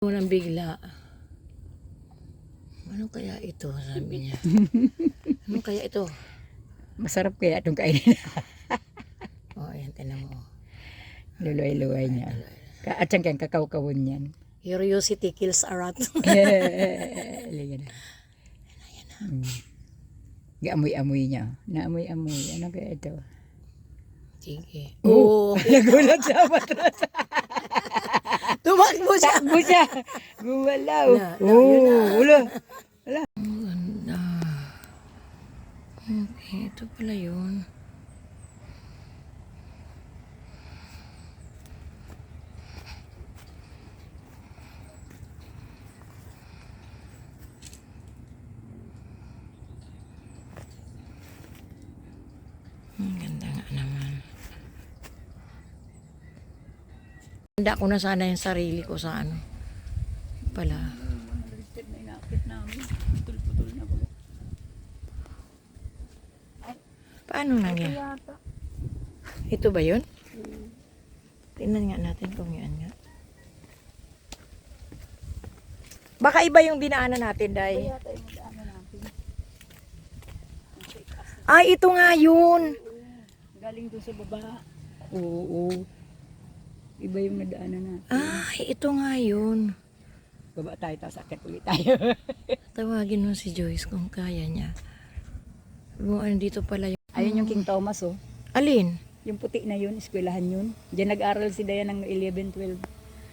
Unang bigla. Ano kaya ito? Sabi niya. Ano kaya ito? Masarap kaya itong kainin. Oh, ayan, tinan mo. Luloy-luloy niya. At siyang kang kakao-kawon yan. Curiosity kills a rat. Ligan na. Gaamoy-amoy niya. Naamoy-amoy. Ano kaya ito? Sige. Oh! Nagulat siya matras. Tumakbo siya. Takbo siya. Gumalaw. Yun na. Wala. Ang ganda. Okay, ito pala yun. Ang ganda nga naman. Handa ko na sana yung sarili ko sa ano. Pala. Paano nangyari? Ito ba yun? Tingnan nga natin kung yan nga. Baka iba yung dinaanan natin, Day. Ay, ito nga yun. Galing doon sa baba. Oo. Iba yung nadaanan na. Ay, ito nga yun. Baba tayo, tapos akit ulit tayo. Tawagin mo si Joyce kung kaya niya. Dito pala yung... Ayun yung King Thomas, oh. Alin? Yung puti na yun, eskwelahan yun. Diyan nag-aral si Dayan ng 11-12.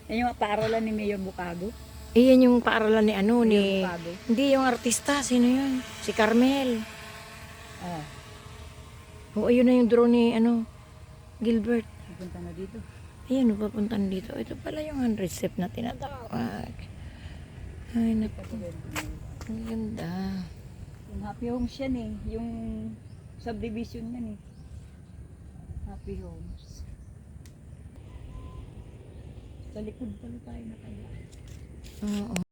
Yan yung paaralan ni Mayor Bucago. Iyan yung paaralan ni ano, ni... Mayor Bucago. Hindi, yung artista. Sino yun? Si Carmel. Ah, Oo, yun na yung drone ni, ano, Gilbert. pupunta na dito. Ayan, papuntan dito. Ito pala yung 100 step na tinatawag. Ay, naku. Ang ganda. Yung Happy Homes yan eh. Yung subdivision yan eh. Happy Homes. Sa likod pala tayo na kaya. Oo.